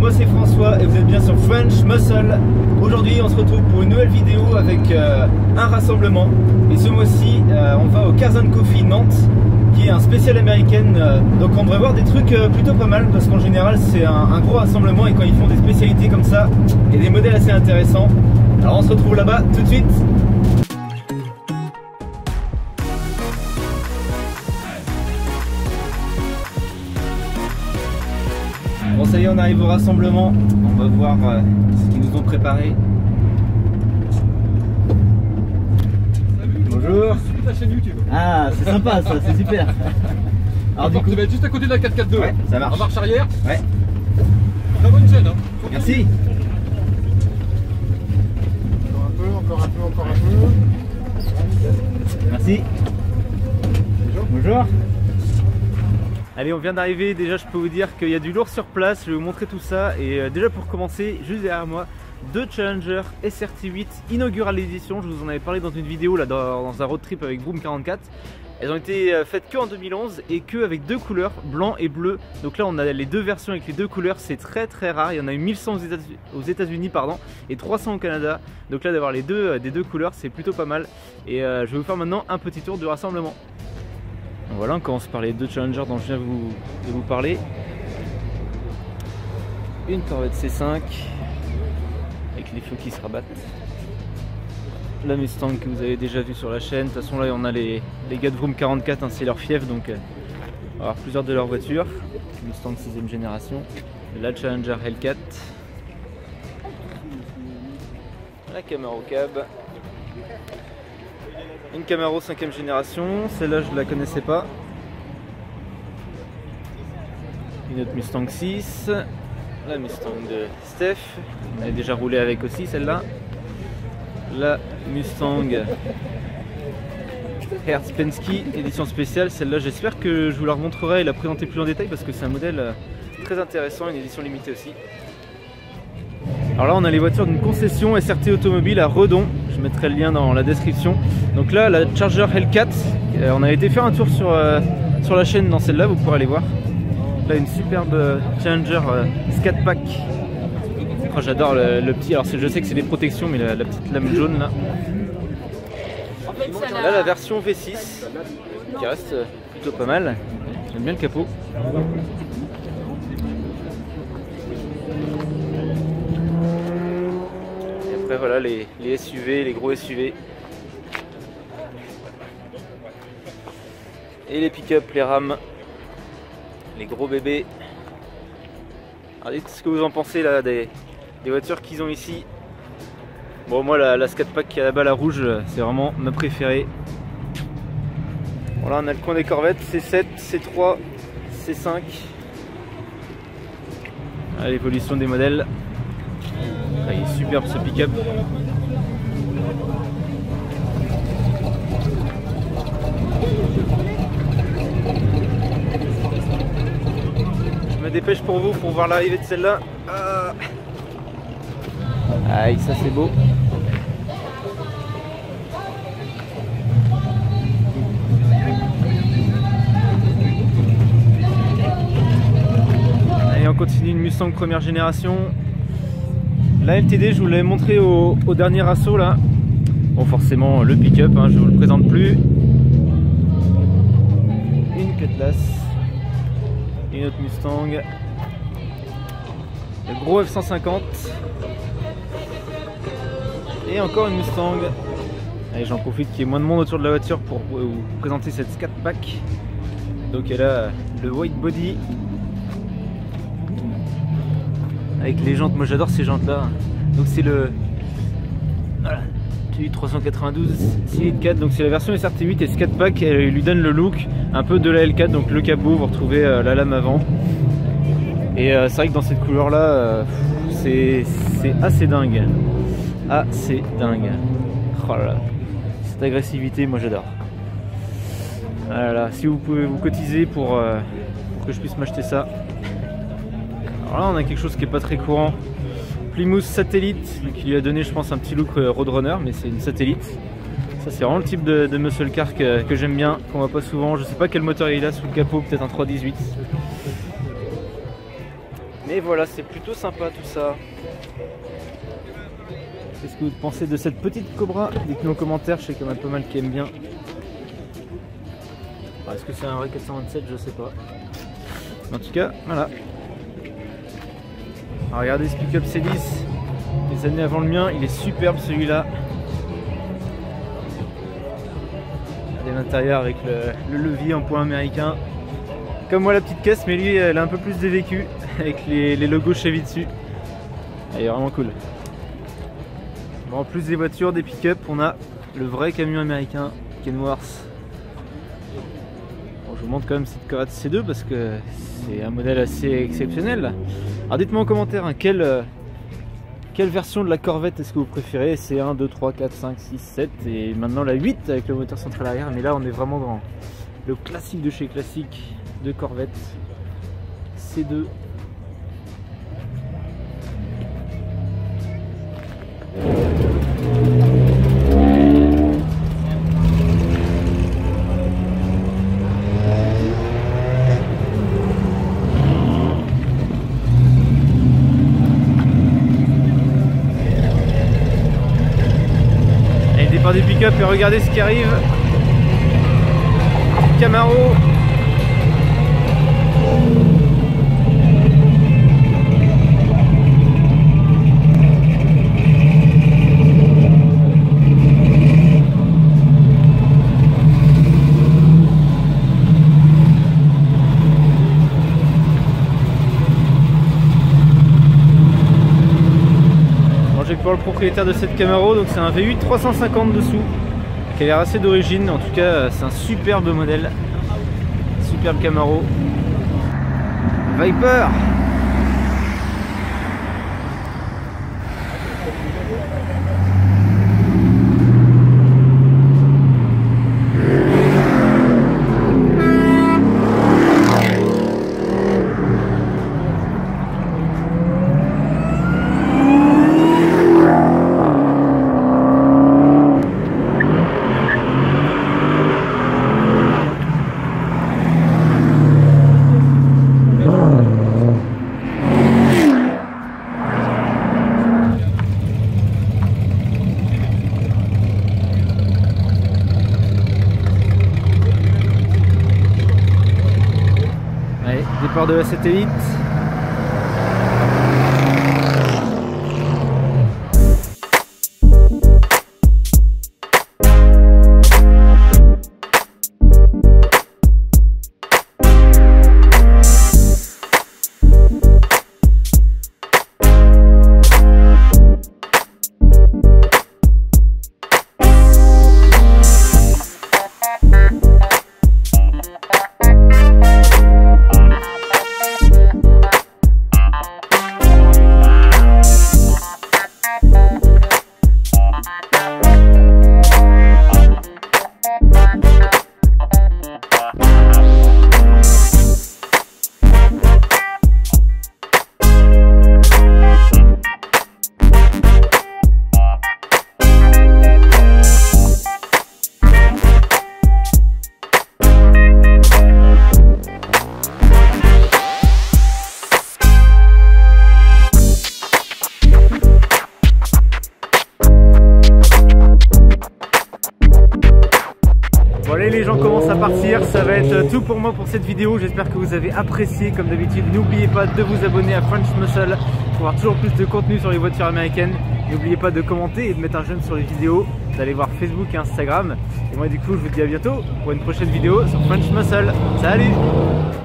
moi c'est François et vous êtes bien sur French Muscle. Aujourd'hui on se retrouve pour une nouvelle vidéo avec un rassemblement. Et ce mois-ci on va au Cars & Coffee Nantes, qui est un spécial américaine. Donc on devrait voir des trucs plutôt pas mal, parce qu'en général c'est un gros rassemblement, et quand ils font des spécialités comme ça, il y a des modèles assez intéressants. Alors on se retrouve là-bas tout de suite. Bon, ça y est, on arrive au rassemblement. On va voir ce qu'ils nous ont préparé. Salut. Bonjour. Je suis ta chaîne YouTube. Ah, c'est sympa ça, c'est super. Alors du coup, tu vas être juste à côté de la 4x4-2. Ouais, ça marche. En marche arrière. Ouais. Très bonne chaîne. Hein. Merci. Encore un peu. Merci. Bonjour. Allez, on vient d'arriver. Déjà, je peux vous dire qu'il y a du lourd sur place. Je vais vous montrer tout ça. Et déjà, pour commencer, juste derrière moi, deux Challenger SRT8 inaugurale édition. Je vous en avais parlé dans une vidéo là, dans un road trip avec Vroom 44. Elles ont été faites que en 2011 et que avec deux couleurs, blanc et bleu. Donc là, on a les deux versions avec les deux couleurs. C'est très rare. Il y en a eu 1100 aux États-Unis et 300 au Canada. Donc là, d'avoir les deux des deux couleurs, c'est plutôt pas mal. Et je vais vous faire maintenant un petit tour du rassemblement. Voilà, on commence par les deux Challenger dont je viens de vous parler. Une Corvette C5 avec les feux qui se rabattent. La Mustang que vous avez déjà vu sur la chaîne. De toute façon, là on a les gars de Vroom 44, hein, c'est leur fief, donc on va avoir plusieurs de leurs voitures. Mustang 6ème génération. La Challenger Hellcat. La Camaro Cab. Une Camaro 5ème génération, celle-là je ne la connaissais pas. Une autre Mustang 6, la Mustang de Steph, on avait déjà roulé avec aussi celle-là. La Mustang Hertz Penske édition spéciale, celle-là j'espère que je vous la remontrerai et la présenter plus en détail, parce que c'est un modèle très intéressant, une édition limitée aussi. Alors là on a les voitures d'une concession SRT Automobile à Redon, je mettrai le lien dans la description. Donc là la Charger Hellcat, on a été faire un tour sur la chaîne dans celle-là, vous pourrez aller voir. Là une superbe Challenger Scat Pack. Oh, j'adore le petit, alors je sais que c'est des protections, mais la petite lame jaune là. Là la version V6 qui reste plutôt pas mal, j'aime bien le capot. Après voilà les SUV, les gros SUV. Et les pick-up, les Ram, les gros bébés. Alors dites ce que vous en pensez là des voitures qu'ils ont ici. Bon, moi la Scat Pack qui est là-bas, la rouge, c'est vraiment ma préférée. Bon, là on a le coin des Corvettes, C7, C3, C5. L'évolution des modèles. Ah, il est superbe ce pick-up. Je me dépêche pour vous pour voir l'arrivée de celle-là. Aïe, ça c'est beau. Allez, on continue, une Mustang première génération. La LTD, je vous l'avais montré au dernier assaut là. Bon, forcément le pick-up, hein, je vous le présente plus. Une Cutlass, une autre Mustang, le gros F-150 et encore une Mustang. Allez, j'en profite qu'il y ait moins de monde autour de la voiture pour vous présenter cette Scat Pack. Donc elle a le white body avec les jantes, moi j'adore ces jantes là. Donc c'est le voilà, 392 6 4, donc c'est la version SRT8 et Scat Pack, elle lui donne le look un peu de la L4, donc le capot, vous retrouvez la lame avant. Et c'est vrai que dans cette couleur là, c'est assez dingue. Assez dingue. Oh là là, cette agressivité, moi j'adore. Voilà, si vous pouvez vous cotiser pour que je puisse m'acheter ça. Alors là on a quelque chose qui est pas très courant. Plymouth Satellite, qui lui a donné je pense un petit look Roadrunner, mais c'est une Satellite. Ça c'est vraiment le type de muscle car que j'aime bien, qu'on voit pas souvent. Je sais pas quel moteur il a sous le capot, peut-être un 318. Mais voilà, c'est plutôt sympa tout ça. Qu'est-ce que vous pensez de cette petite Cobra? Dites-nous en commentaire, je sais qu'il y en a pas mal qui aiment bien. Est-ce que c'est un vrai 427? Je sais pas. En tout cas, voilà. Alors, regardez ce pick-up C10, des années avant le mien, il est superbe celui-là. Regardez l'intérieur avec le levier en point américain. Comme moi la petite caisse, mais lui elle a un peu plus de vécu avec les logos Chevy dessus. Elle est vraiment cool. Bon, en plus des voitures, des pick-up, on a le vrai camion américain Kenworth. Bon, je vous montre quand même cette Corvette C2 parce que c'est un modèle assez exceptionnel. Alors dites-moi en commentaire quelle version de la Corvette est-ce que vous préférez. C'est 1, 2, 3, 4, 5, 6, 7 et maintenant la 8 avec le moteur central arrière. Mais là on est vraiment dans le classique de chez classique de Corvette C2. Départ du pick-up et regardez ce qui arrive. Camaro. J'ai pour le propriétaire de cette Camaro, donc c'est un V8 350 dessous, qui a l'air assez d'origine. En tout cas, c'est un superbe modèle, superbe Camaro. Viper. Départ de la satellite. Allez, les gens commencent à partir, ça va être tout pour moi pour cette vidéo. J'espère que vous avez apprécié. Comme d'habitude, n'oubliez pas de vous abonner à French Muscle pour avoir toujours plus de contenu sur les voitures américaines. N'oubliez pas de commenter et de mettre un j'aime sur les vidéos, d'aller voir Facebook et Instagram. Et moi du coup je vous dis à bientôt pour une prochaine vidéo sur French Muscle. Salut!